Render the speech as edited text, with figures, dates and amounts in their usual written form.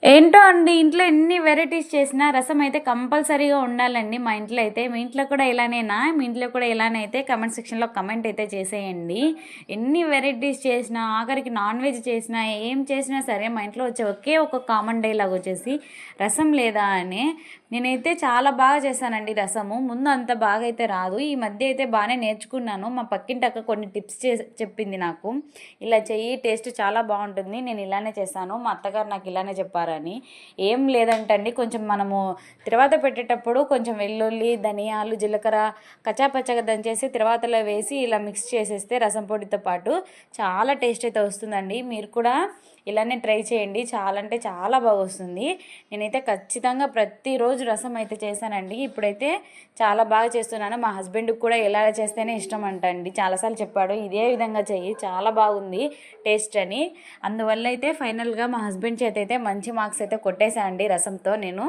ఏంటో అండి ఇంట్లో ఎన్ని వెరైటీస్ చేసినా రసం అయితే కంపల్సరీగా ఉండాలండి మా ఇంట్లో అయితే. మీ ఇంట్లో కూడా ఇలానేనా? మీ ఇంట్లో కూడా ఇలానే అయితే కామెంట్ సెక్షన్‌లో కామెంట్ అయితే చేసేయండి. ఎన్ని వెరైటీస్ చేసినా, ఆఖరికి నాన్ వెజ్ చేసినా, ఏం చేసినా సరే మా ఇంట్లో వచ్చే ఒకే ఒక కామన్ డైలాగ్ వచ్చేసి రసం లేదా అని. నేనైతే చాలా బాగా చేశానండి రసము. ముందు అంత బాగా అయితే రాదు. ఈ మధ్య అయితే బానే నేర్చుకున్నాను. మా పక్కింటి అక్క కొన్ని టిప్స్ చెప్పింది నాకు. ఇలా చెయ్యి టేస్ట్ చాలా బావుంటుంది. నేను ఇలానే చేశాను. మా అత్తగారు నాకు ఇలానే చెప్పారని. ఏం లేదంటండి కొంచెం మనము తిరువాత పెట్టేటప్పుడు కొంచెం వెల్లుల్లి, ధనియాలు, జీలకర్ర కచ్చాపచ్చాగా దంచేసి తిరువాతలో వేసి ఇలా మిక్స్ చేసేస్తే రసం పొడితో పాటు చాలా టేస్ట్ అయితే వస్తుందండి. మీరు కూడా ఇలానే ట్రై చేయండి. చాలా అంటే చాలా బాగా వస్తుంది. నేనైతే ఖచ్చితంగా ప్రతిరోజు రసం అయితే చేశానండి. ఇప్పుడైతే చాలా బాగా చేస్తున్నాను. మా హస్బెండ్‌కి కూడా ఇలా చేస్తేనే ఇష్టం అంటండి. చాలాసార్లు చెప్పాడు ఇదే విధంగా చెయ్యి చాలా బాగుంది టేస్ట్ అని. అందువల్ల అయితే ఫైనల్‌గా మా హస్బెండ్ చేత అయితే మంచి మార్క్స్ అయితే కొట్టేశా అండి రసంతో నేను.